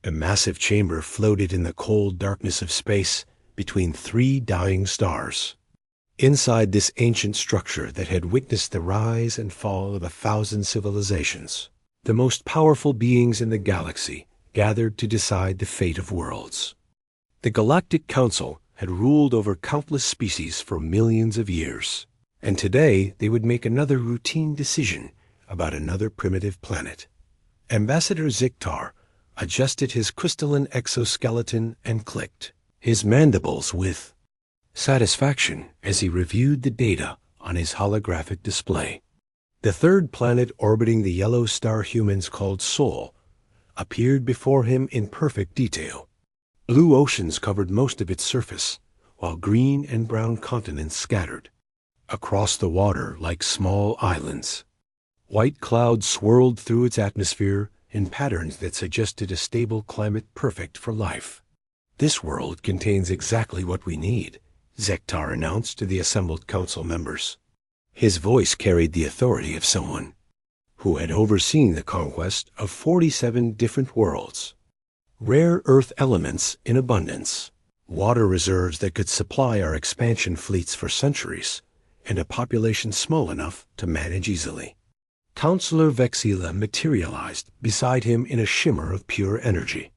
A massive chamber floated in the cold darkness of space between three dying stars. Inside this ancient structure that had witnessed the rise and fall of 1,000 civilizations, the most powerful beings in the galaxy gathered to decide the fate of worlds. The Galactic Council had ruled over countless species for millions of years, and today they would make another routine decision about another primitive planet. Ambassador Ziktar adjusted his crystalline exoskeleton and clicked his mandibles with satisfaction as he reviewed the data on his holographic display. The third planet orbiting the yellow star humans called Sol appeared before him in perfect detail. Blue oceans covered most of its surface, while green and brown continents scattered across the water like small islands. White clouds swirled through its atmosphere in patterns that suggested a stable climate perfect for life. "This world contains exactly what we need," Ziktar announced to the assembled council members. His voice carried the authority of someone who had overseen the conquest of 47 different worlds. Rare earth elements in abundance, water reserves that could supply our expansion fleets for centuries, and a population small enough to manage easily. Counselor Vexila materialized beside him in a shimmer of pure energy.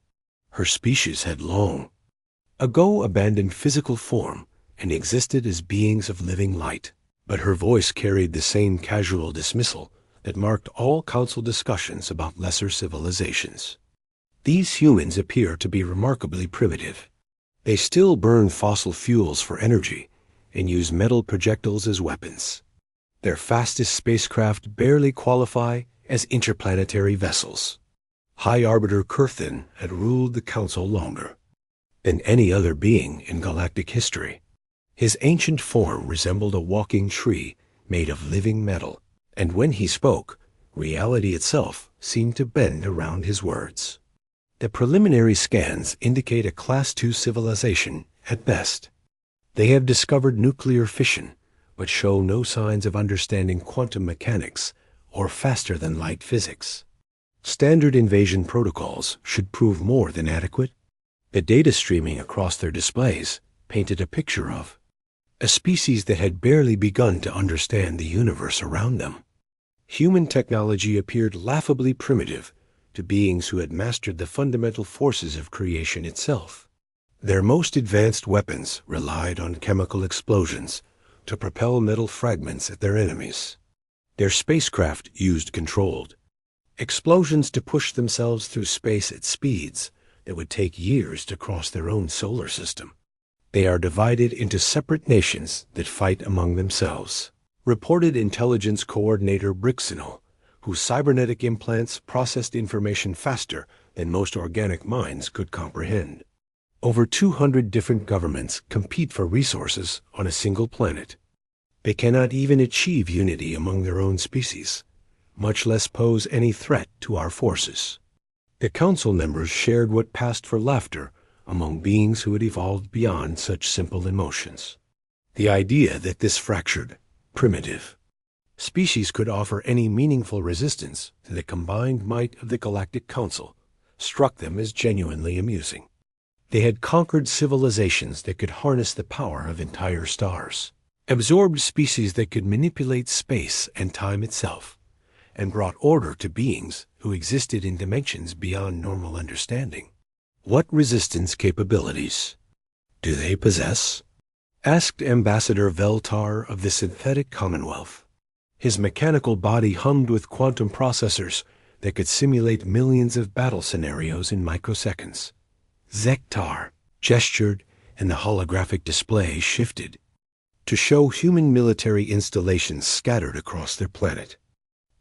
Her species had long ago abandoned physical form and existed as beings of living light, but her voice carried the same casual dismissal that marked all council discussions about lesser civilizations. "These humans appear to be remarkably primitive. They still burn fossil fuels for energy and use metal projectiles as weapons. Their fastest spacecraft barely qualify as interplanetary vessels." High Arbiter Kurthin had ruled the council longer than any other being in galactic history. His ancient form resembled a walking tree made of living metal, and when he spoke, reality itself seemed to bend around his words. The preliminary scans indicate a Class II civilization at best. They have discovered nuclear fission, but show no signs of understanding quantum mechanics or faster-than-light physics. Standard invasion protocols should prove more than adequate. The data streaming across their displays painted a picture of a species that had barely begun to understand the universe around them. Human technology appeared laughably primitive to beings who had mastered the fundamental forces of creation itself. Their most advanced weapons relied on chemical explosions to propel metal fragments at their enemies. Their spacecraft used controlled explosions to push themselves through space at speeds that would take years to cross their own solar system. They are divided into separate nations that fight among themselves, reported Intelligence Coordinator Brixenol, whose cybernetic implants processed information faster than most organic minds could comprehend. Over 200 different governments compete for resources on a single planet. They cannot even achieve unity among their own species, much less pose any threat to our forces. The council members shared what passed for laughter among beings who had evolved beyond such simple emotions. The idea that this fractured, primitive species could offer any meaningful resistance to the combined might of the Galactic Council struck them as genuinely amusing. They had conquered civilizations that could harness the power of entire stars, absorbed species that could manipulate space and time itself, and brought order to beings who existed in dimensions beyond normal understanding. What resistance capabilities do they possess? Asked Ambassador Veltar of the Synthetic Commonwealth. His mechanical body hummed with quantum processors that could simulate millions of battle scenarios in microseconds. Ziktar gestured, and the holographic display shifted to show human military installations scattered across their planet.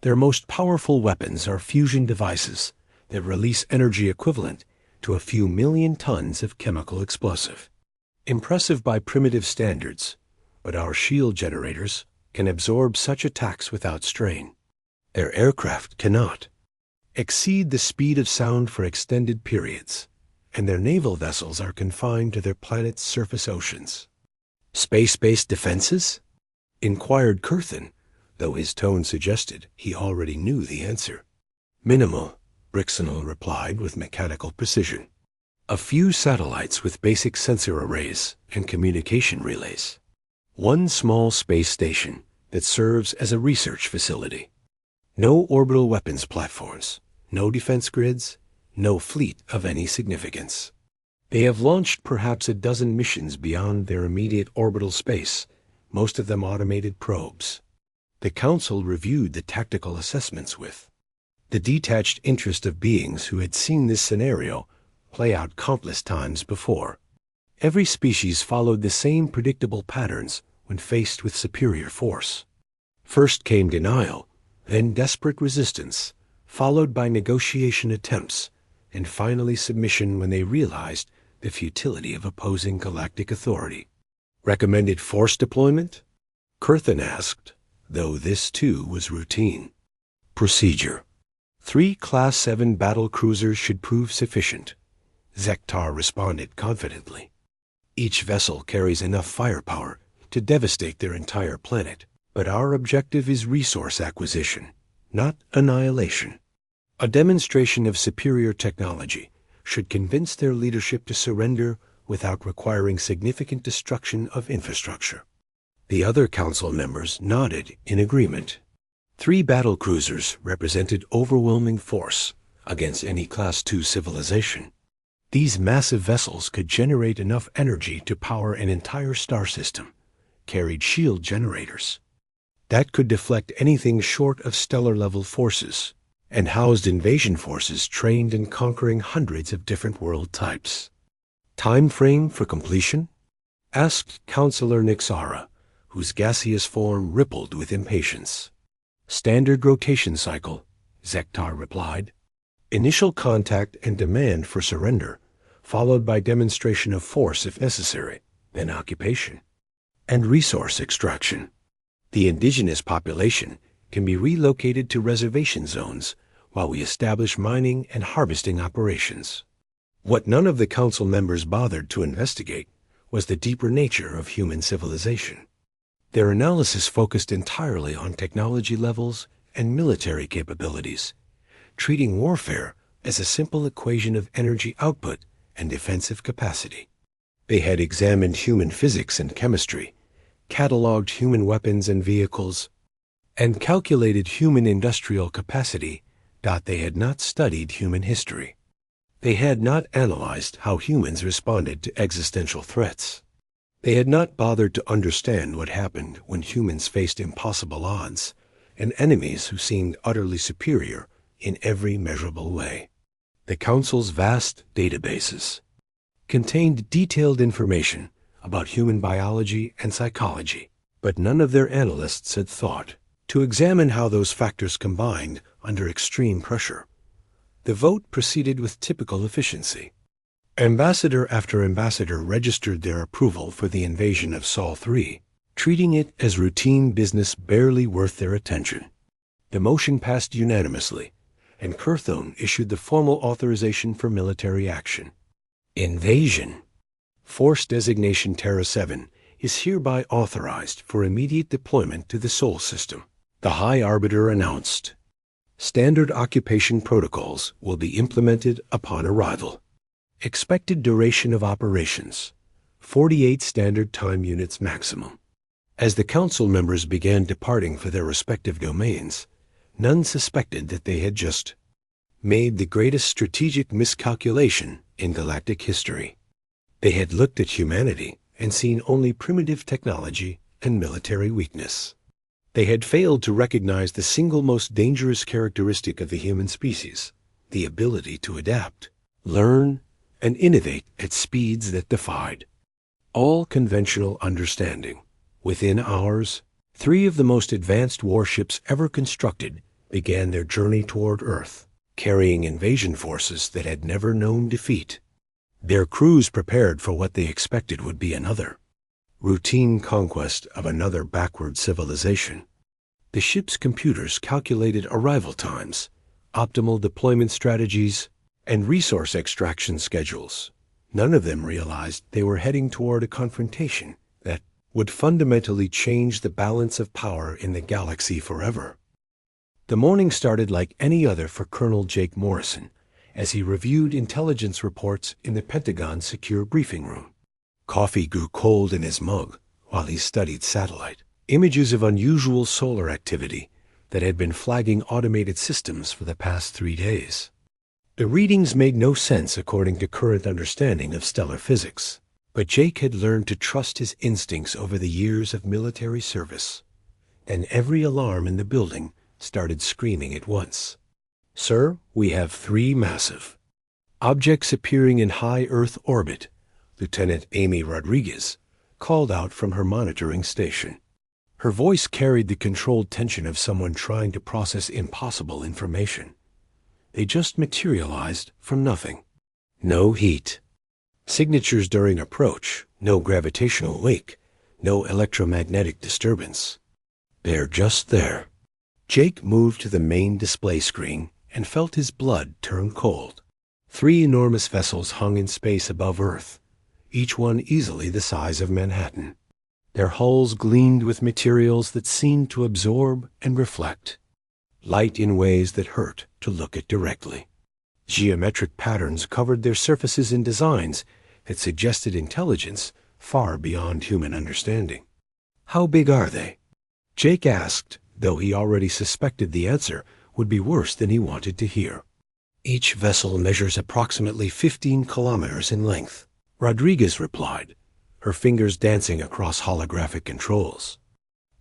Their most powerful weapons are fusion devices that release energy equivalent to a few million tons of chemical explosive. Impressive by primitive standards, but our shield generators can absorb such attacks without strain. Their aircraft cannot exceed the speed of sound for extended periods, and their naval vessels are confined to their planet's surface oceans. Space-based defenses? Inquired Kurthin, though his tone suggested he already knew the answer. Minimal, Brixenol replied with mechanical precision. A few satellites with basic sensor arrays and communication relays. One small space station that serves as a research facility. No orbital weapons platforms, no defense grids, no fleet of any significance. They have launched perhaps a dozen missions beyond their immediate orbital space, most of them automated probes. The Council reviewed the tactical assessments with the detached interest of beings who had seen this scenario play out countless times before. Every species followed the same predictable patterns when faced with superior force. First came denial, then desperate resistance, followed by negotiation attempts, and finally submission when they realized the futility of opposing galactic authority. Recommended force deployment? Kurthan asked, though this too was routine. Procedure. 3 Class 7 battle cruisers should prove sufficient. Zektar responded confidently. Each vessel carries enough firepower to devastate their entire planet, but our objective is resource acquisition, not annihilation. A demonstration of superior technology should convince their leadership to surrender without requiring significant destruction of infrastructure. The other council members nodded in agreement. 3 battle cruisers represented overwhelming force against any Class 2 civilization. These massive vessels could generate enough energy to power an entire star system, carried shield generators that could deflect anything short of stellar-level forces, and housed invasion forces trained in conquering hundreds of different world types. Time frame for completion? Asked Counselor Nixara, whose gaseous form rippled with impatience. Standard rotation cycle, Zektar replied. Initial contact and demand for surrender, followed by demonstration of force if necessary, then occupation. And resource extraction. The indigenous population can be relocated to reservation zones while we establish mining and harvesting operations. What none of the council members bothered to investigate was the deeper nature of human civilization. Their analysis focused entirely on technology levels and military capabilities, treating warfare as a simple equation of energy output and defensive capacity. They had examined human physics and chemistry, cataloged human weapons and vehicles, and calculated human industrial capacity. They had not studied human history. They had not analyzed how humans responded to existential threats. They had not bothered to understand what happened when humans faced impossible odds and enemies who seemed utterly superior in every measurable way. The Council's vast databases contained detailed information about human biology and psychology, but none of their analysts had thought to examine how those factors combined under extreme pressure. The vote proceeded with typical efficiency. Ambassador after ambassador registered their approval for the invasion of Sol 3, treating it as routine business barely worth their attention. The motion passed unanimously, and Kurthon issued the formal authorization for military action. Invasion. Force designation Terra 7 is hereby authorized for immediate deployment to the Sol system. The High Arbiter announced. Standard occupation protocols will be implemented upon arrival. Expected duration of operations, 48 standard time units maximum. As the council members began departing for their respective domains, none suspected that they had just made the greatest strategic miscalculation in galactic history. They had looked at humanity and seen only primitive technology and military weakness. They had failed to recognize the single most dangerous characteristic of the human species, the ability to adapt, learn, and innovate at speeds that defied all conventional understanding. Within hours, 3 of the most advanced warships ever constructed began their journey toward Earth, carrying invasion forces that had never known defeat. Their crews prepared for what they expected would be another routine conquest of another backward civilization. The ship's computers calculated arrival times, optimal deployment strategies, and resource extraction schedules. None of them realized they were heading toward a confrontation that would fundamentally change the balance of power in the galaxy forever. The morning started like any other for Colonel Jake Morrison, as he reviewed intelligence reports in the Pentagon's secure briefing room. Coffee grew cold in his mug while he studied satellite images of unusual solar activity that had been flagging automated systems for the past 3 days. The readings made no sense according to current understanding of stellar physics, but Jake had learned to trust his instincts over the years of military service. And every alarm in the building started screaming at once. "Sir, we have 3 massive objects appearing in high Earth orbit," Lieutenant Amy Rodriguez called out from her monitoring station. Her voice carried the controlled tension of someone trying to process impossible information. They just materialized from nothing. No heat signatures during approach, no gravitational wake, no electromagnetic disturbance. They're just there. Jake moved to the main display screen and felt his blood turn cold. 3 enormous vessels hung in space above Earth, each one easily the size of Manhattan. Their hulls gleamed with materials that seemed to absorb and reflect light in ways that hurt to look at directly. Geometric patterns covered their surfaces in designs that suggested intelligence far beyond human understanding. "How big are they?" Jake asked, though he already suspected the answer would be worse than he wanted to hear. "Each vessel measures approximately 15 kilometers in length," Rodriguez replied, her fingers dancing across holographic controls.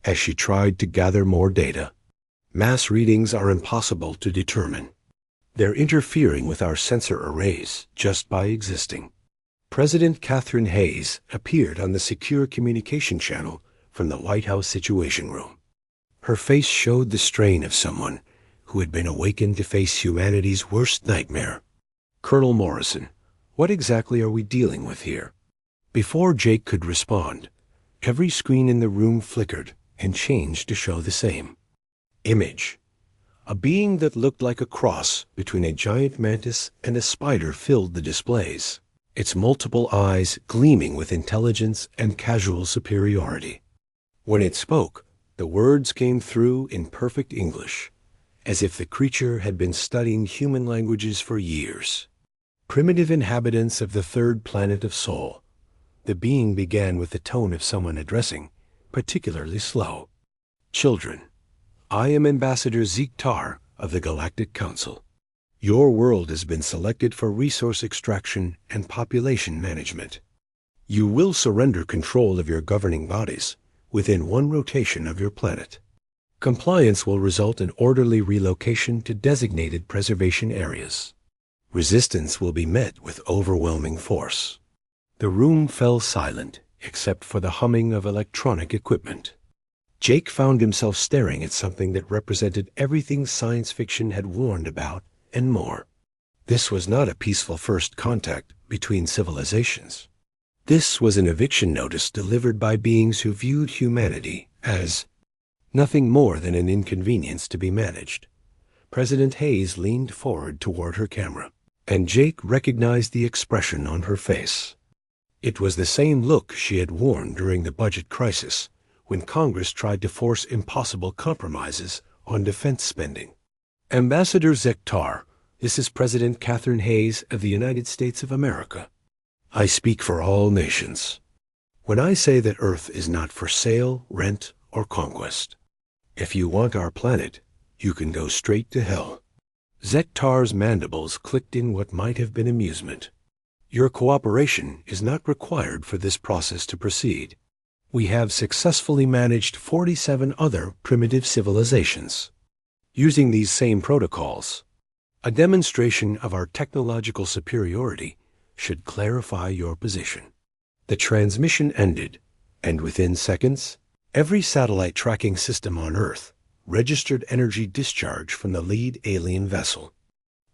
As she tried to gather more data, "Mass readings are impossible to determine. They're interfering with our sensor arrays just by existing." President Catherine Hayes appeared on the secure communication channel from the White House Situation Room. Her face showed the strain of someone who had been awakened to face humanity's worst nightmare. "Colonel Morrison, what exactly are we dealing with here?" Before Jake could respond, every screen in the room flickered and changed to show the same image. A being that looked like a cross between a giant mantis and a spider filled the displays, its multiple eyes gleaming with intelligence and casual superiority. When it spoke, the words came through in perfect English, as if the creature had been studying human languages for years. "Primitive inhabitants of the 3rd planet of Sol." The being began with the tone of someone addressing, particularly slow. "Children, I am Ambassador Zeke Tar of the Galactic Council. Your world has been selected for resource extraction and population management. You will surrender control of your governing bodies within 1 rotation of your planet. Compliance will result in orderly relocation to designated preservation areas. Resistance will be met with overwhelming force." The room fell silent, except for the humming of electronic equipment. Jake found himself staring at something that represented everything science fiction had warned about and more. This was not a peaceful first contact between civilizations. This was an eviction notice delivered by beings who viewed humanity as nothing more than an inconvenience to be managed. President Hayes leaned forward toward her camera, and Jake recognized the expression on her face. It was the same look she had worn during the budget crisis, when Congress tried to force impossible compromises on defense spending. "Ambassador Zektar, this is President Catherine Hayes of the United States of America. I speak for all nations when I say that Earth is not for sale, rent, or conquest. If you want our planet, you can go straight to hell." Zektar's mandibles clicked in what might have been amusement. "Your cooperation is not required for this process to proceed. We have successfully managed 47 other primitive civilizations using these same protocols. A demonstration of our technological superiority should clarify your position." The transmission ended, and within seconds, every satellite tracking system on Earth registered energy discharge from the lead alien vessel.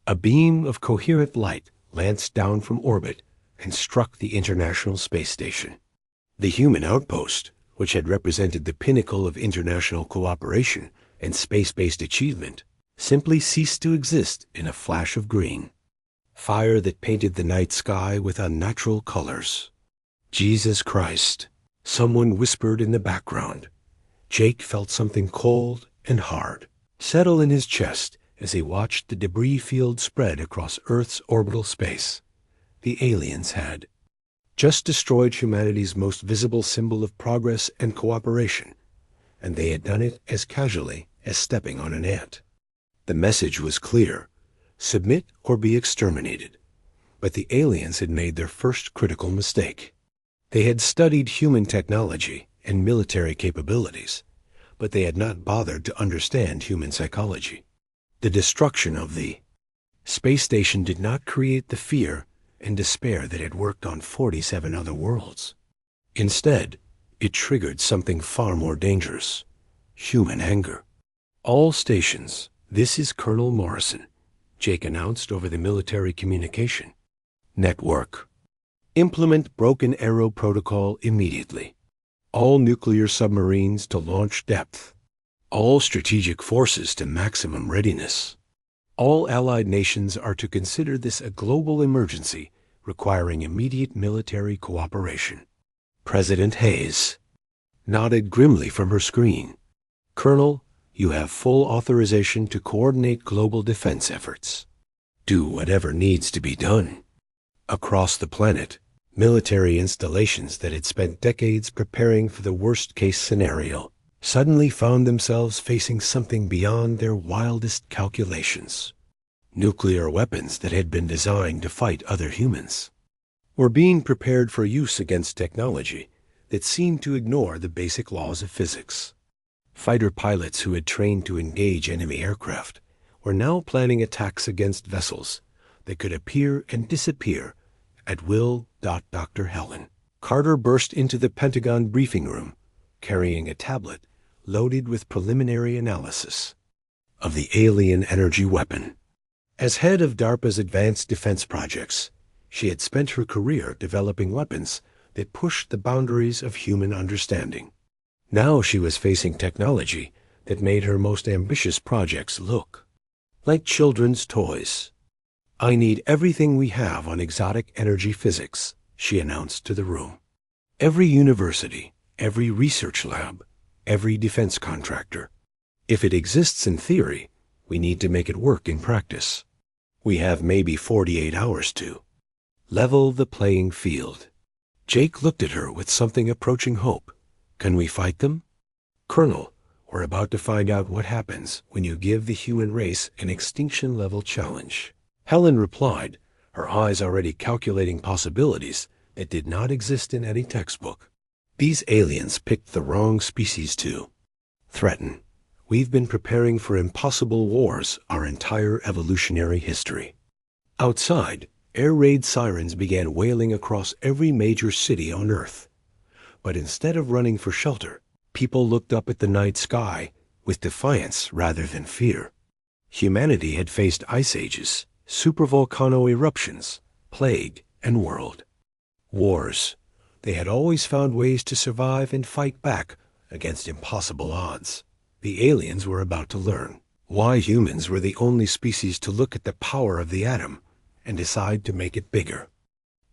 A beam of coherent light lanced down from orbit and struck the International Space Station. The human outpost, which had represented the pinnacle of international cooperation and space-based achievement, simply ceased to exist in a flash of green. Fire that painted the night sky with unnatural colors. "Jesus Christ," someone whispered in the background. Jake felt something cold and hard settle in his chest as he watched the debris field spread across Earth's orbital space. The aliens had just destroyed humanity's most visible symbol of progress and cooperation, and they had done it as casually as stepping on an ant. The message was clear: submit or be exterminated. But the aliens had made their first critical mistake. They had studied human technology and military capabilities, but they had not bothered to understand human psychology. The destruction of the space station did not create the fear and despair that had worked on 47 other worlds. Instead, it triggered something far more dangerous: human anger. All stations, this is Colonel Morrison, Jake announced over the military communication network. Implement Broken Arrow Protocol immediately. All nuclear submarines to launch depth. All strategic forces to maximum readiness. All allied nations are to consider this a global emergency requiring immediate military cooperation. President Hayes nodded grimly from her screen. Colonel, you have full authorization to coordinate global defense efforts. Do whatever needs to be done. Across the planet, military installations that had spent decades preparing for the worst-case scenario suddenly found themselves facing something beyond their wildest calculations. Nuclear weapons that had been designed to fight other humans were being prepared for use against technology that seemed to ignore the basic laws of physics. Fighter pilots who had trained to engage enemy aircraft were now planning attacks against vessels that could appear and disappear at will. Dr. Helen Carter burst into the Pentagon briefing room, carrying a tablet loaded with preliminary analysis of the alien energy weapon. As head of DARPA's Advanced Defense Projects, she had spent her career developing weapons that pushed the boundaries of human understanding. Now she was facing technology that made her most ambitious projects look like children's toys. I need everything we have on exotic energy physics, she announced to the room. Every university, every research lab, every defense contractor. If it exists in theory, we need to make it work in practice. We have maybe 48 hours to level the playing field. Jake looked at her with something approaching hope. Can we fight them? Colonel, we're about to find out what happens when you give the human race an extinction-level challenge. Helen replied, her eyes already calculating possibilities that did not exist in any textbook. These aliens picked the wrong species to threaten. We've been preparing for impossible wars our entire evolutionary history. Outside, air raid sirens began wailing across every major city on Earth. But instead of running for shelter, people looked up at the night sky with defiance rather than fear. Humanity had faced ice ages, supervolcano eruptions, plague, and world wars. They had always found ways to survive and fight back against impossible odds. The aliens were about to learn why humans were the only species to look at the power of the atom and decide to make it bigger.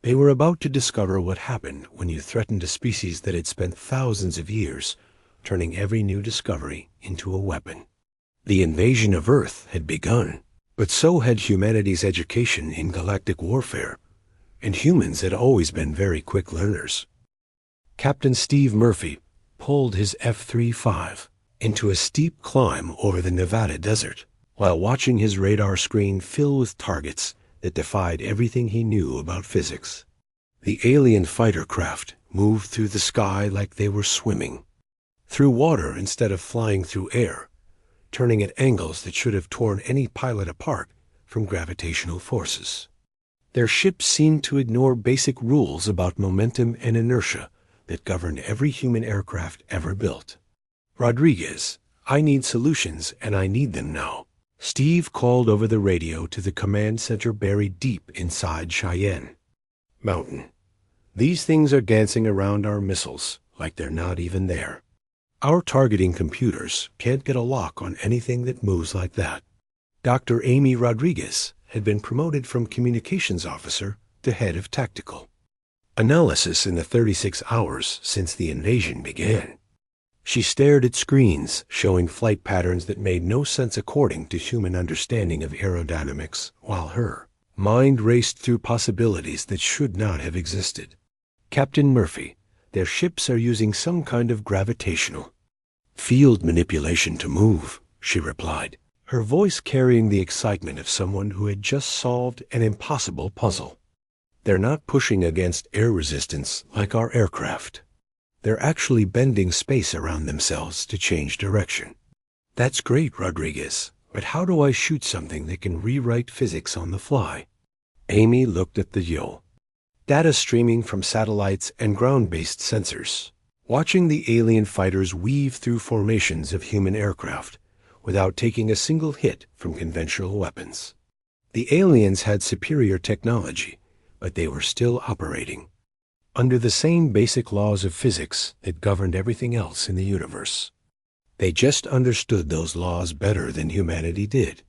They were about to discover what happened when you threatened a species that had spent thousands of years turning every new discovery into a weapon. The invasion of Earth had begun, but so had humanity's education in galactic warfare, and humans had always been very quick learners. Captain Steve Murphy pulled his F-35 into a steep climb over the Nevada desert while watching his radar screen fill with targets that defied everything he knew about physics. The alien fighter craft moved through the sky like they were swimming, through water instead of flying through air, turning at angles that should have torn any pilot apart from gravitational forces. Their ships seemed to ignore basic rules about momentum and inertia that governed every human aircraft ever built. Rodriguez, I need solutions, and I need them now. Steve called over the radio to the command center buried deep inside Cheyenne Mountain. These things are dancing around our missiles like they're not even there. Our targeting computers can't get a lock on anything that moves like that. Dr. Amy Rodriguez had been promoted from communications officer to head of tactical analysis in the 36 hours since the invasion began. She stared at screens showing flight patterns that made no sense according to human understanding of aerodynamics, while her mind raced through possibilities that should not have existed. Captain Murphy, their ships are using some kind of gravitational field manipulation to move, she replied, her voice carrying the excitement of someone who had just solved an impossible puzzle. They're not pushing against air resistance like our aircraft. They're actually bending space around themselves to change direction. That's great, Rodriguez, but how do I shoot something that can rewrite physics on the fly? Amy looked at the yaw. Data streaming from satellites and ground-based sensors, watching the alien fighters weave through formations of human aircraft without taking a single hit from conventional weapons. The aliens had superior technology, but they were still operating under the same basic laws of physics that governed everything else in the universe. They just understood those laws better than humanity did.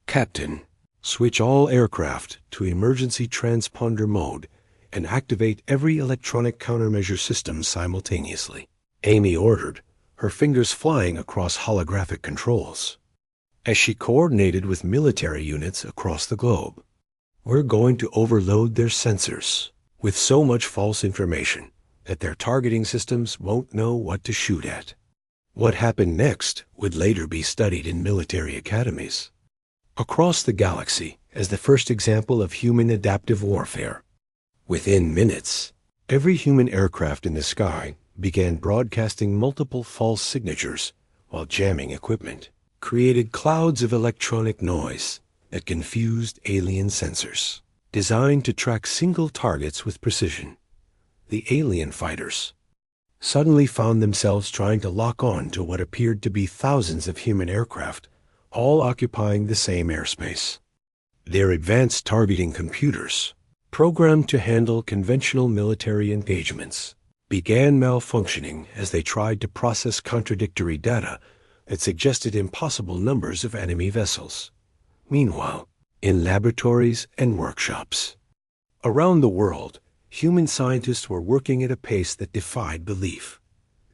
Captain, switch all aircraft to emergency transponder mode and activate every electronic countermeasure system simultaneously, Amy ordered, her fingers flying across holographic controls, as she coordinated with military units across the globe. We're going to overload their sensors with so much false information that their targeting systems won't know what to shoot at. What happened next would later be studied in military academies across the galaxy as the first example of human adaptive warfare. Within minutes, every human aircraft in the sky began broadcasting multiple false signatures while jamming equipment, created clouds of electronic noise that confused alien sensors, designed to track single targets with precision. The alien fighters suddenly found themselves trying to lock on to what appeared to be thousands of human aircraft, all occupying the same airspace. Their advanced targeting computers, programmed to handle conventional military engagements, began malfunctioning as they tried to process contradictory data that suggested impossible numbers of enemy vessels. Meanwhile, in laboratories and workshops around the world, human scientists were working at a pace that defied belief.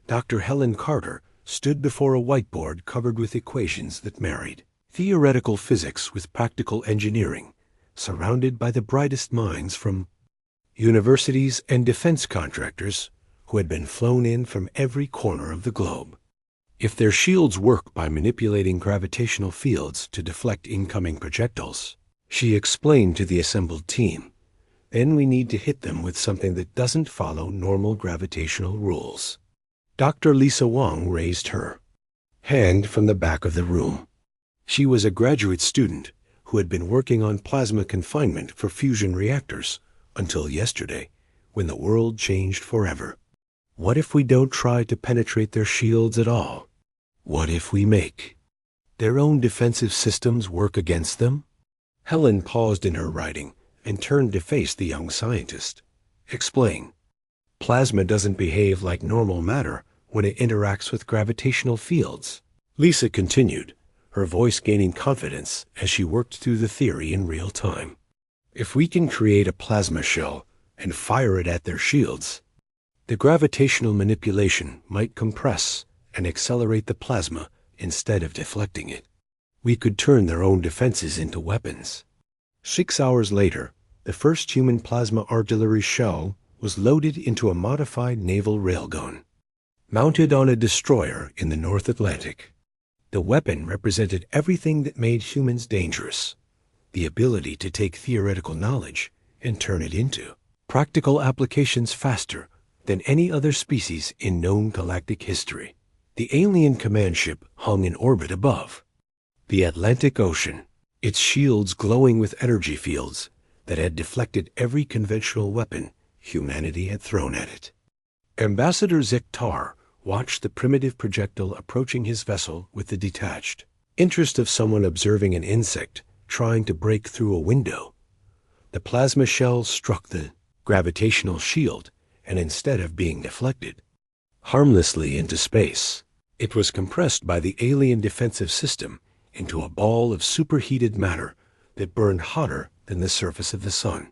Dr. Helen Carter stood before a whiteboard covered with equations that married theoretical physics with practical engineering, surrounded by the brightest minds from universities and defense contractors who had been flown in from every corner of the globe. If their shields work by manipulating gravitational fields to deflect incoming projectiles, she explained to the assembled team, then we need to hit them with something that doesn't follow normal gravitational rules. Dr. Lisa Wong raised her hand from the back of the room. She was a graduate student who had been working on plasma confinement for fusion reactors until yesterday, when the world changed forever. What if we don't try to penetrate their shields at all? What if we make their own defensive systems work against them? Helen paused in her writing and turned to face the young scientist. Explain. Plasma doesn't behave like normal matter when it interacts with gravitational fields, Lisa continued, her voice gaining confidence as she worked through the theory in real time. If we can create a plasma shell and fire it at their shields, the gravitational manipulation might compress and accelerate the plasma instead of deflecting it. We could turn their own defenses into weapons. 6 hours later, the first human plasma artillery shell was loaded into a modified naval railgun, mounted on a destroyer in the North Atlantic. The weapon represented everything that made humans dangerous: the ability to take theoretical knowledge and turn it into practical applications faster than any other species in known galactic history. The alien command ship hung in orbit above the Atlantic Ocean, its shields glowing with energy fields that had deflected every conventional weapon humanity had thrown at it. Ambassador Zektar watched the primitive projectile approaching his vessel with the detached interest of someone observing an insect trying to break through a window. The plasma shell struck the gravitational shield, and instead of being deflected harmlessly into space, it was compressed by the alien defensive system into a ball of superheated matter that burned hotter than the surface of the sun.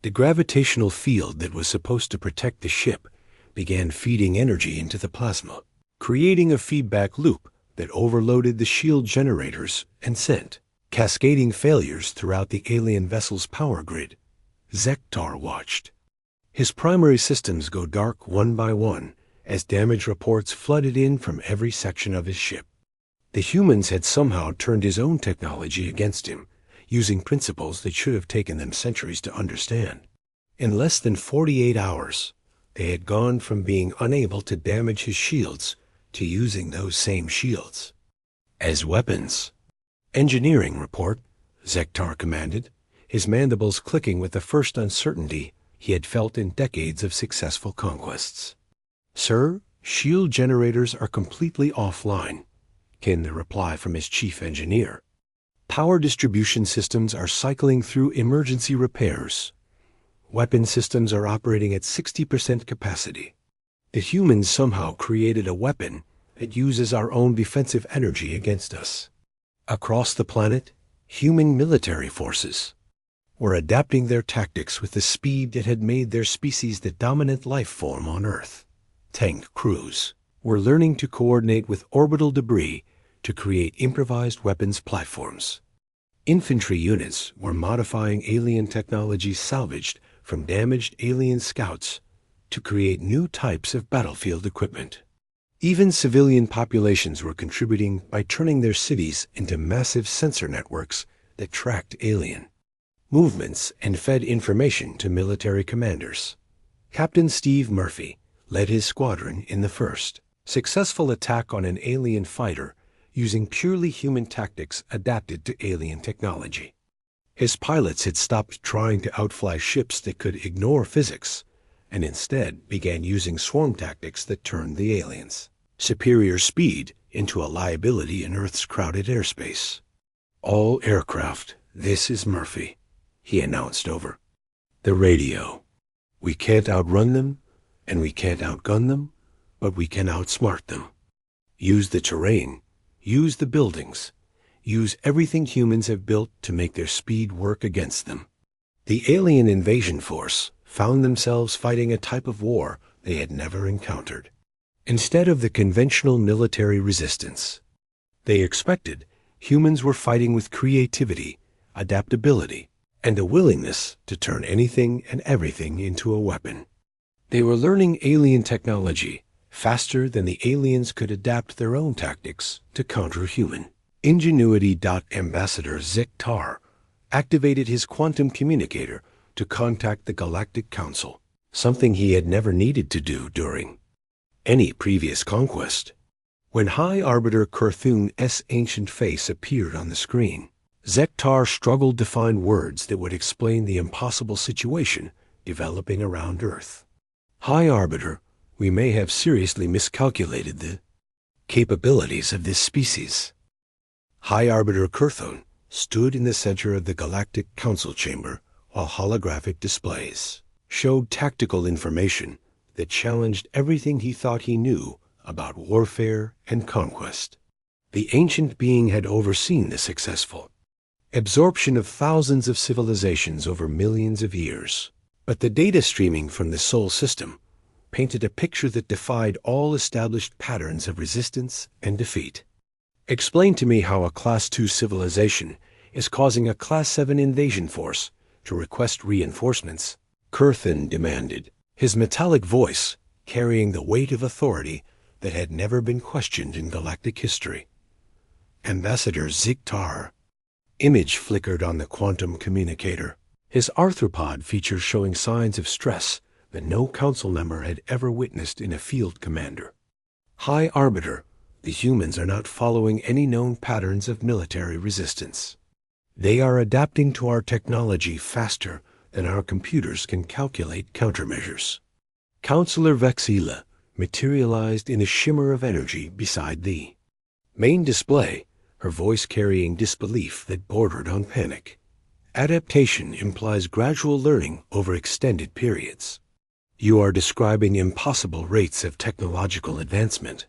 The gravitational field that was supposed to protect the ship began feeding energy into the plasma, creating a feedback loop that overloaded the shield generators and sent cascading failures throughout the alien vessel's power grid. Zektar watched his primary systems go dark one by one as damage reports flooded in from every section of his ship. The humans had somehow turned his own technology against him, using principles that should have taken them centuries to understand. In less than 48 hours, they had gone from being unable to damage his shields to using those same shields as weapons. Engineering report, Zektar commanded, his mandibles clicking with the first uncertainty he had felt in decades of successful conquests. Sir, shield generators are completely offline, came the reply from his chief engineer. Power distribution systems are cycling through emergency repairs. Weapon systems are operating at 60% capacity. The humans somehow created a weapon that uses our own defensive energy against us. Across the planet, human military forces were adapting their tactics with the speed that had made their species the dominant life form on Earth. Tank crews were learning to coordinate with orbital debris to create improvised weapons platforms. Infantry units were modifying alien technology salvaged from damaged alien scouts to create new types of battlefield equipment. Even civilian populations were contributing by turning their cities into massive sensor networks that tracked alien movements and fed information to military commanders. Captain Steve Murphy led his squadron in the first successful attack on an alien fighter using purely human tactics adapted to alien technology. His pilots had stopped trying to outfly ships that could ignore physics and instead began using swarm tactics that turned the aliens' superior speed into a liability in Earth's crowded airspace. All aircraft, this is Murphy, he announced over the radio. We can't outrun them, and we can't outgun them, but we can outsmart them. Use the terrain, use the buildings, use everything humans have built to make their speed work against them. The alien invasion force found themselves fighting a type of war they had never encountered. Instead of the conventional military resistance they expected, humans were fighting with creativity, adaptability, and a willingness to turn anything and everything into a weapon. They were learning alien technology faster than the aliens could adapt their own tactics to counter human ingenuity. Ambassador Zektar activated his quantum communicator to contact the Galactic Council, something he had never needed to do during any previous conquest. When High Arbiter Kurthun's ancient face appeared on the screen, Zektar struggled to find words that would explain the impossible situation developing around Earth. High Arbiter, we may have seriously miscalculated the capabilities of this species. High Arbiter Kurthun stood in the center of the Galactic Council chamber while holographic displays showed tactical information that challenged everything he thought he knew about warfare and conquest. The ancient being had overseen the successful absorption of thousands of civilizations over millions of years, but the data streaming from the Sol system painted a picture that defied all established patterns of resistance and defeat. Explain to me how a Class 2 civilization is causing a Class 7 invasion force to request reinforcements, Kurthun demanded, his metallic voice carrying the weight of authority that had never been questioned in galactic history. Ambassador Zektar. Image flickered on the quantum communicator, his arthropod features showing signs of stress that no council member had ever witnessed in a field commander. High Arbiter, the humans are not following any known patterns of military resistance. They are adapting to our technology faster than our computers can calculate countermeasures. Counselor Vexila materialized in a shimmer of energy beside the main display, her voice carrying disbelief that bordered on panic. Adaptation implies gradual learning over extended periods. You are describing impossible rates of technological advancement.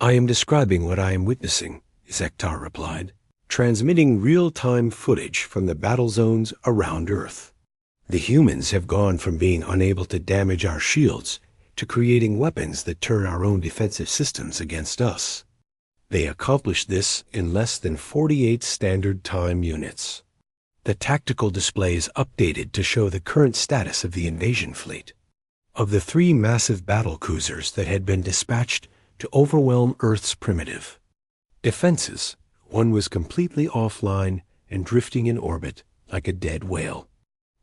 I am describing what I am witnessing, Zektar replied, transmitting real-time footage from the battle zones around Earth. The humans have gone from being unable to damage our shields to creating weapons that turn our own defensive systems against us. They accomplished this in less than 48 standard time units. The tactical displays updated to show the current status of the invasion fleet. Of the 3 massive battle cruisers that had been dispatched to overwhelm Earth's primitive defenses, one was completely offline and drifting in orbit like a dead whale.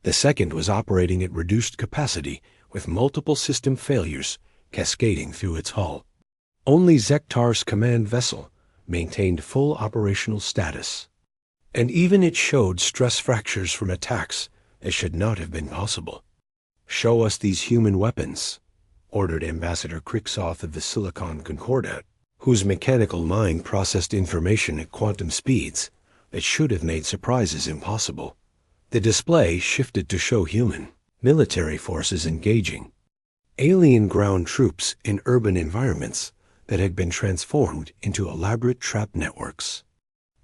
The second was operating at reduced capacity with multiple system failures cascading through its hull. Only Zektar's command vessel maintained full operational status, and even it showed stress fractures from attacks that should not have been possible. "Show us these human weapons," ordered Ambassador Kriksoth of the Silicon Concordat, whose mechanical mind processed information at quantum speeds that should have made surprises impossible. The display shifted to show human military forces engaging alien ground troops in urban environments that had been transformed into elaborate trap networks.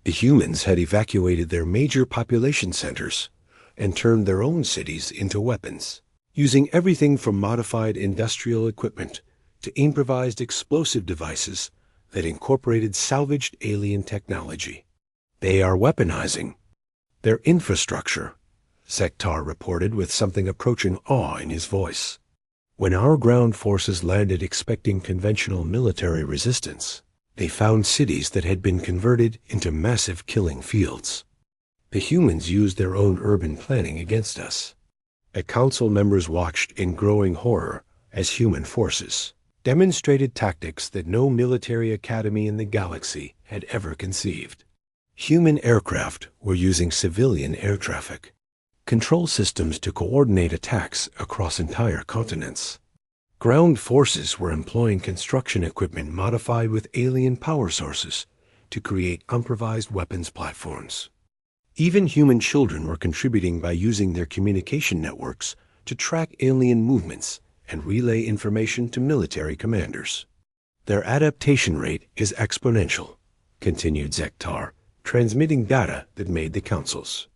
The humans had evacuated their major population centers and turned their own cities into weapons, using everything from modified industrial equipment to improvised explosive devices that incorporated salvaged alien technology. "They are weaponizing their infrastructure," Zektar reported with something approaching awe in his voice. "When our ground forces landed expecting conventional military resistance, they found cities that had been converted into massive killing fields. The humans used their own urban planning against us." The council members watched in growing horror as human forces demonstrated tactics that no military academy in the galaxy had ever conceived. Human aircraft were using civilian air traffic control systems to coordinate attacks across entire continents. Ground forces were employing construction equipment modified with alien power sources to create improvised weapons platforms. Even human children were contributing by using their communication networks to track alien movements and relay information to military commanders. "Their adaptation rate is exponential," continued Zektar, transmitting data that made the council's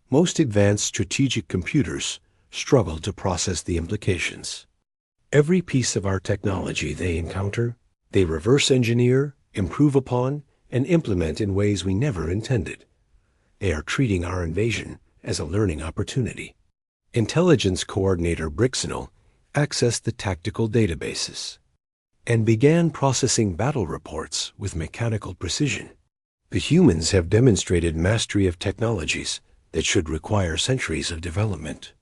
most advanced strategic computers struggled to process the implications. "Every piece of our technology they encounter, they reverse engineer, improve upon, and implement in ways we never intended. They are treating our invasion as a learning opportunity." Intelligence Coordinator Brixenel accessed the tactical databases and began processing battle reports with mechanical precision. "The humans have demonstrated mastery of technologies that should require centuries of development.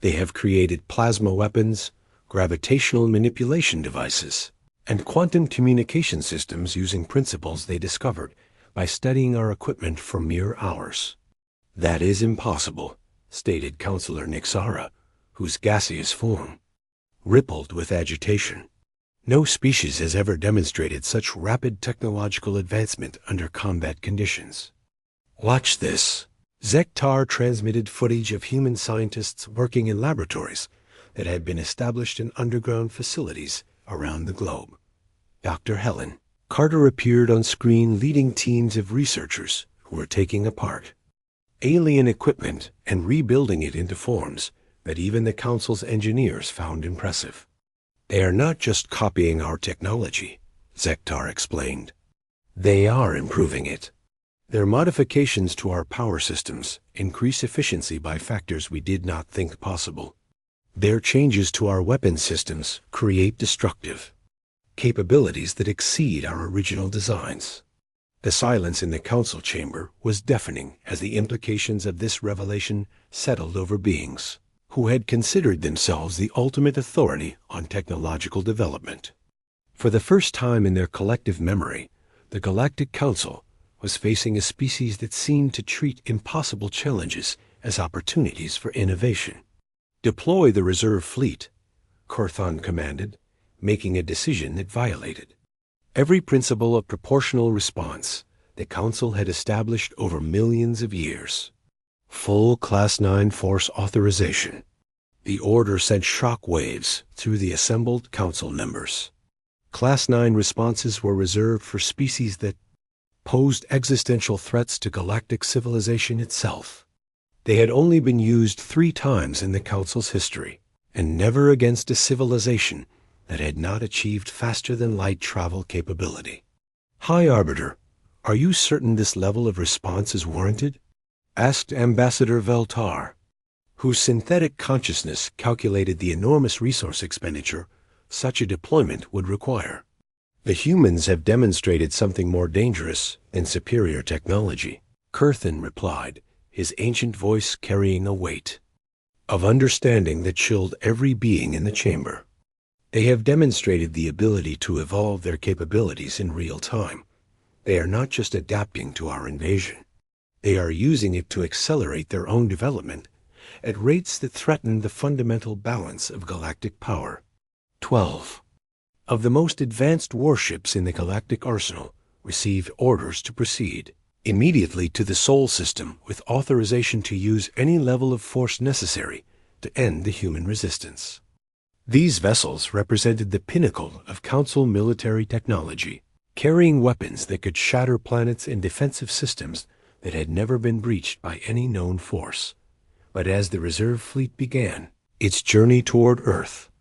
They have created plasma weapons, gravitational manipulation devices, and quantum communication systems using principles they discovered by studying our equipment for mere hours." "That is impossible," stated Counselor Nixara, whose gaseous form rippled with agitation. "No species has ever demonstrated such rapid technological advancement under combat conditions." "Watch this." Zektar transmitted footage of human scientists working in laboratories that had been established in underground facilities around the globe. Dr. Helen Carter appeared on screen leading teams of researchers who were taking apart alien equipment and rebuilding it into forms that even the Council's engineers found impressive. "They are not just copying our technology," Zektar explained. "They are improving it. Their modifications to our power systems increase efficiency by factors we did not think possible. Their changes to our weapon systems create destructive capabilities that exceed our original designs." The silence in the council chamber was deafening as the implications of this revelation settled over beings who had considered themselves the ultimate authority on technological development. For the first time in their collective memory, the Galactic Council was facing a species that seemed to treat impossible challenges as opportunities for innovation. "Deploy the reserve fleet," Korthon commanded, making a decision that violated every principle of proportional response the Council had established over millions of years. Full Class 9 force authorization. The order sent shock waves through the assembled Council members. Class 9 responses were reserved for species that posed existential threats to galactic civilization itself. They had only been used 3 times in the Council's history, and never against a civilization that had not achieved faster-than-light travel capability. "High Arbiter, are you certain this level of response is warranted?" asked Ambassador Veltar, whose synthetic consciousness calculated the enormous resource expenditure such a deployment would require. "The humans have demonstrated something more dangerous than superior technology," Kurthan replied, his ancient voice carrying a weight of understanding that chilled every being in the chamber. "They have demonstrated the ability to evolve their capabilities in real time. They are not just adapting to our invasion. They are using it to accelerate their own development at rates that threaten the fundamental balance of galactic power." 12 of the most advanced warships in the galactic arsenal received orders to proceed immediately to the Sol system with authorization to use any level of force necessary to end the human resistance. These vessels represented the pinnacle of Council military technology, carrying weapons that could shatter planets and defensive systems that had never been breached by any known force. But as the reserve fleet began its journey toward Earth,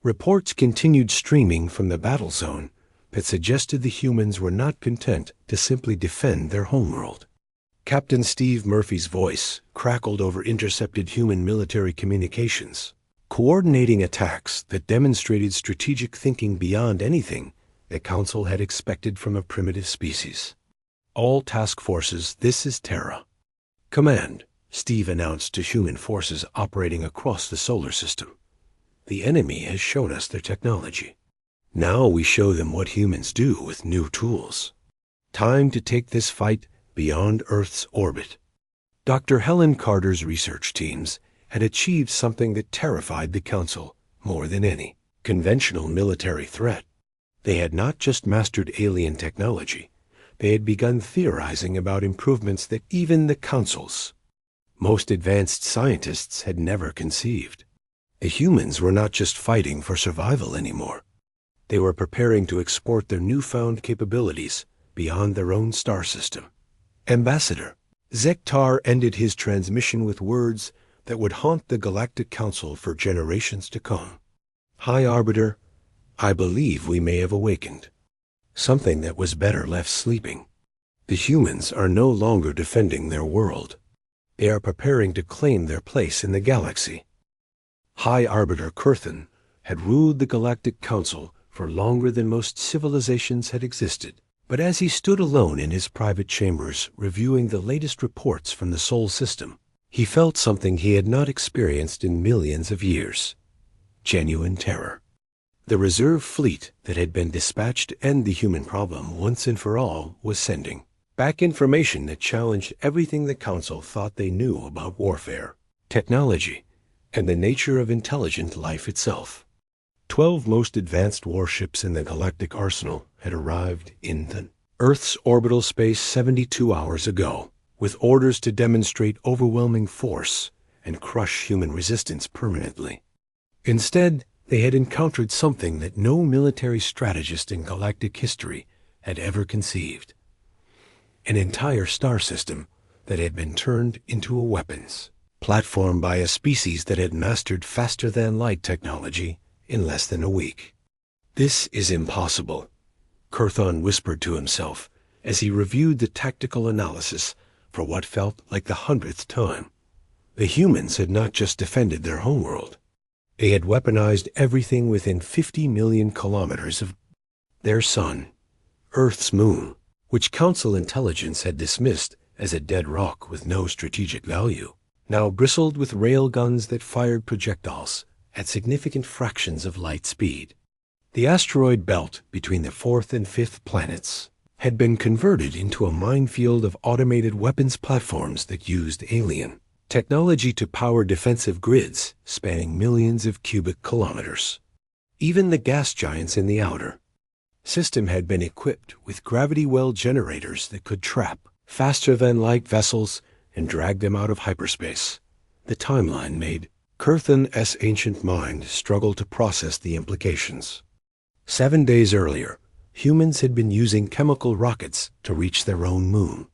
reports continued streaming from the battle zone that suggested the humans were not content to simply defend their homeworld. Captain Steve Murphy's voice crackled over intercepted human military communications, coordinating attacks that demonstrated strategic thinking beyond anything the Council had expected from a primitive species. "All task forces, this is Terra. Command," Steve announced to human forces operating across the solar system. "The enemy has shown us their technology. Now we show them what humans do with new tools. Time to take this fight beyond Earth's orbit." Dr. Helen Carter's research teams had achieved something that terrified the Council more than any conventional military threat. They had not just mastered alien technology, they had begun theorizing about improvements that even the Council's most advanced scientists had never conceived. The humans were not just fighting for survival anymore. They were preparing to export their newfound capabilities beyond their own star system. "Ambassador," Zektar ended his transmission with words that would haunt the Galactic Council for generations to come. "High Arbiter, I believe we may have awakened something that was better left sleeping. The humans are no longer defending their world. They are preparing to claim their place in the galaxy." High Arbiter Kurthan had ruled the Galactic Council for longer than most civilizations had existed. But as he stood alone in his private chambers reviewing the latest reports from the Sol system, he felt something he had not experienced in millions of years: genuine terror. The reserve fleet that had been dispatched to end the human problem once and for all was sending back information that challenged everything the Council thought they knew about warfare, technology, and the nature of intelligent life itself. 12 most advanced warships in the galactic arsenal had arrived in the Earth's orbital space 72 hours ago, with orders to demonstrate overwhelming force and crush human resistance permanently. Instead, they had encountered something that no military strategist in galactic history had ever conceived: an entire star system that had been turned into a weapons platform by a species that had mastered faster-than-light technology in less than a week. "This is impossible," Kurthan whispered to himself as he reviewed the tactical analysis for what felt like the 100th time. The humans had not just defended their homeworld. They had weaponized everything within 50 million kilometers of their sun, Earth's moon, which Council intelligence had dismissed as a dead rock with no strategic value, now bristled with railguns that fired projectiles at significant fractions of light speed. The asteroid belt between the 4th and 5th planets had been converted into a minefield of automated weapons platforms that used alien technology to power defensive grids spanning millions of cubic kilometers. Even the gas giants in the outer system had been equipped with gravity well generators that could trap faster-than-light vessels and drag them out of hyperspace. The timeline made Kurthan's ancient mind struggle to process the implications. 7 days earlier, humans had been using chemical rockets to reach their own moon.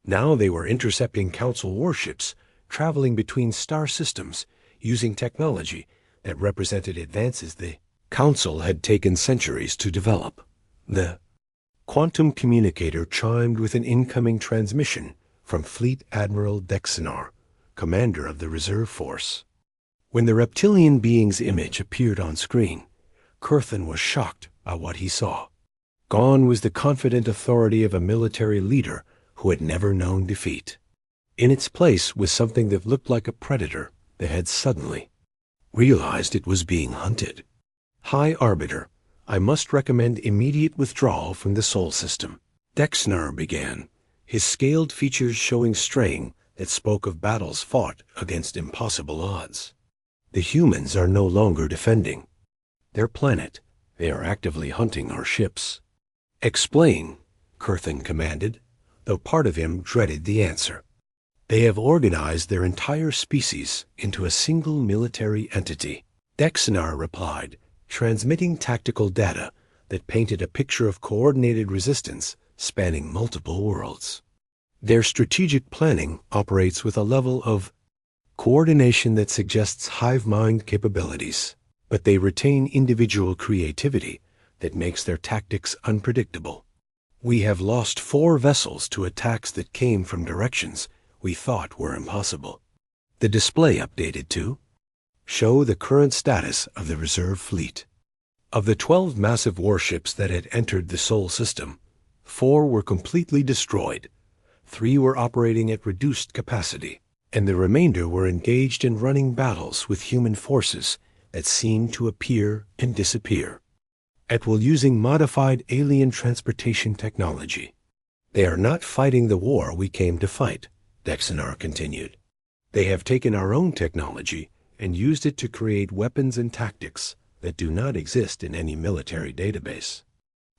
Now they were intercepting Council warships traveling between star systems using technology that represented advances the Council had taken centuries to develop. The quantum communicator chimed with an incoming transmission from Fleet Admiral Dexinar, commander of the reserve force. When the reptilian being's image appeared on screen, Curthin was shocked at what he saw. Gone was the confident authority of a military leader who had never known defeat. In its place was something that looked like a predator that had suddenly realized it was being hunted. High Arbiter, I must recommend immediate withdrawal from the Sol system. Dexinar began, his scaled features showing strain that spoke of battles fought against impossible odds. The humans are no longer defending their planet. They are actively hunting our ships. Explain, Curthin commanded, though part of him dreaded the answer. They have organized their entire species into a single military entity. Dexinar replied, transmitting tactical data that painted a picture of coordinated resistance spanning multiple worlds. Their strategic planning operates with a level of coordination that suggests hive mind capabilities, but they retain individual creativity that makes their tactics unpredictable. We have lost 4 vessels to attacks that came from directions we thought were impossible. The display updated to show the current status of the reserve fleet. Of the 12 massive warships that had entered the Sol system, 4 were completely destroyed, 3 were operating at reduced capacity, and the remainder were engaged in running battles with human forces that seemed to appear and disappear, at will using modified alien transportation technology. They are not fighting the war we came to fight, Dexinar continued. They have taken our own technology and used it to create weapons and tactics that do not exist in any military database.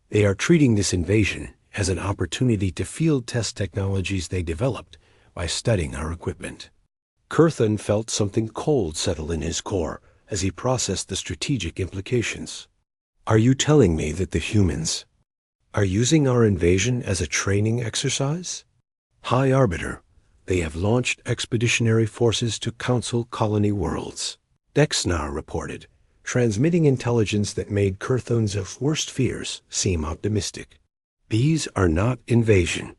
They are treating this invasion as an opportunity to field test technologies they developed by studying our equipment. Curthin felt something cold settle in his core as he processed the strategic implications. Are you telling me that the humans are using our invasion as a training exercise? High Arbiter, they have launched expeditionary forces to Council colony worlds, Dexinar reported, transmitting intelligence that made Curthin's worst fears seem optimistic. These are not invasion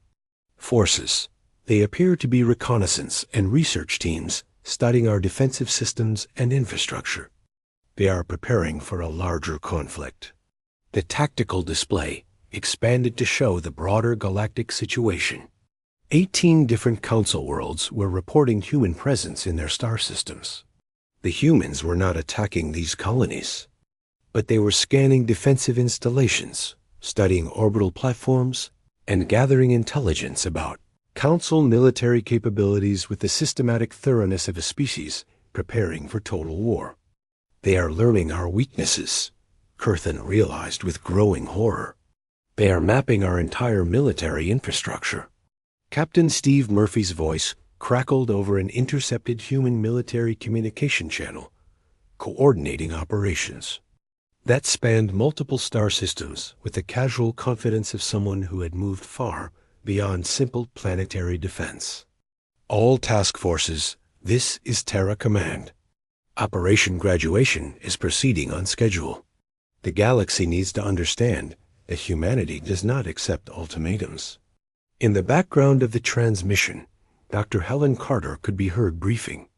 forces. They appear to be reconnaissance and research teams studying our defensive systems and infrastructure. They are preparing for a larger conflict. The tactical display expanded to show the broader galactic situation. 18 different Council worlds were reporting human presence in their star systems. The humans were not attacking these colonies, but they were scanning defensive installations, studying orbital platforms, and gathering intelligence about Council military capabilities with the systematic thoroughness of a species preparing for total war. They are learning our weaknesses, Curthin realized with growing horror. They are mapping our entire military infrastructure. Captain Steve Murphy's voice crackled over an intercepted human military communication channel, coordinating operations. That spanned multiple star systems with the casual confidence of someone who had moved far beyond simple planetary defense. All task forces, this is Terra Command. Operation Graduation is proceeding on schedule. The galaxy needs to understand that humanity does not accept ultimatums. In the background of the transmission, Dr. Helen Carter could be heard briefing.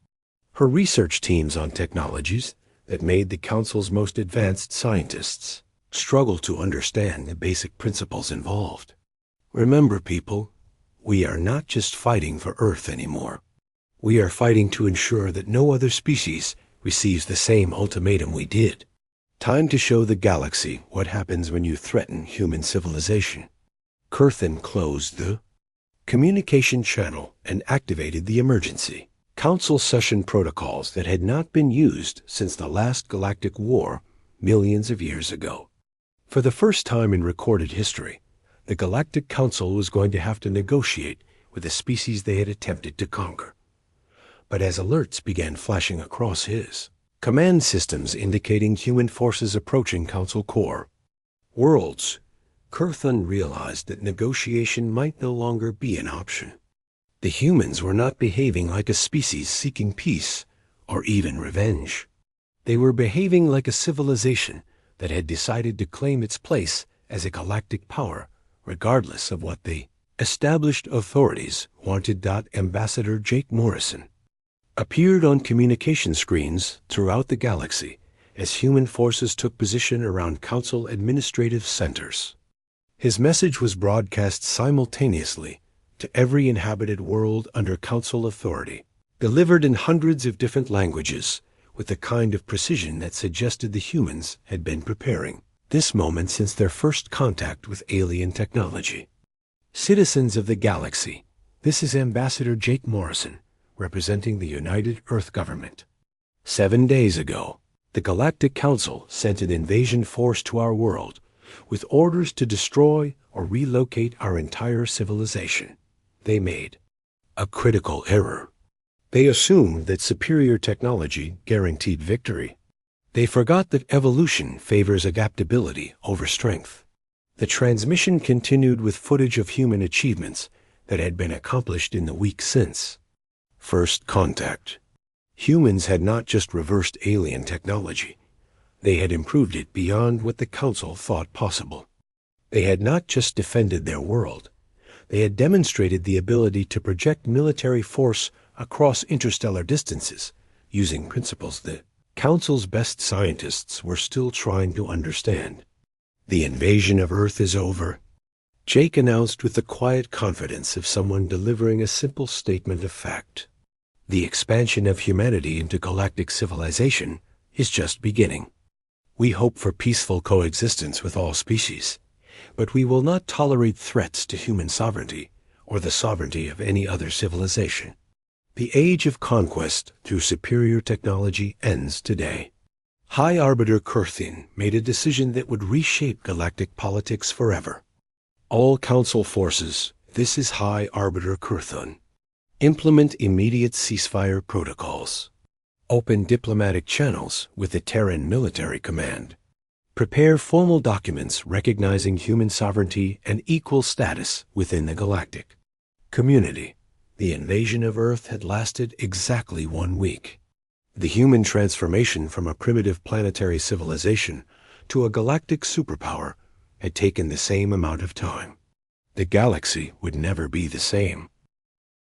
Her research teams on technologies that made the Council's most advanced scientists struggle to understand the basic principles involved. Remember, people, we are not just fighting for Earth anymore. We are fighting to ensure that no other species receives the same ultimatum we did. Time to show the galaxy what happens when you threaten human civilization. Curthin closed the communication channel and activated the emergency Council session protocols that had not been used since the last galactic war millions of years ago. For the first time in recorded history, the Galactic Council was going to have to negotiate with the species they had attempted to conquer. But as alerts began flashing across his command systems indicating human forces approaching Council core worlds, Curthin realized that negotiation might no longer be an option. The humans were not behaving like a species seeking peace or even revenge. They were behaving like a civilization that had decided to claim its place as a galactic power, regardless of what the established authorities wanted. Ambassador Jake Morrison appeared on communication screens throughout the galaxy as human forces took position around Council administrative centers. His message was broadcast simultaneously to every inhabited world under Council authority, delivered in hundreds of different languages with the kind of precision that suggested the humans had been preparing this moment since their first contact with alien technology. Citizens of the galaxy, this is Ambassador Jake Morrison, representing the United Earth Government. 7 days ago, the Galactic Council sent an invasion force to our world with orders to destroy or relocate our entire civilization. They made a critical error. They assumed that superior technology guaranteed victory. They forgot that evolution favors adaptability over strength. The transmission continued with footage of human achievements that had been accomplished in the week since first contact. Humans had not just reversed alien technology. They had improved it beyond what the Council thought possible. They had not just defended their world. They had demonstrated the ability to project military force across interstellar distances using principles the Council's best scientists were still trying to understand. The invasion of Earth is over, Jake announced with the quiet confidence of someone delivering a simple statement of fact. The expansion of humanity into galactic civilization is just beginning. We hope for peaceful coexistence with all species, but we will not tolerate threats to human sovereignty or the sovereignty of any other civilization. The age of conquest through superior technology ends today. High Arbiter Kurthin made a decision that would reshape galactic politics forever. All Council forces, this is High Arbiter Kurthin. Implement immediate ceasefire protocols. Open diplomatic channels with the Terran Military Command. Prepare formal documents recognizing human sovereignty and equal status within the galactic community. The invasion of Earth had lasted exactly 1 week. The human transformation from a primitive planetary civilization to a galactic superpower had taken the same amount of time. The galaxy would never be the same.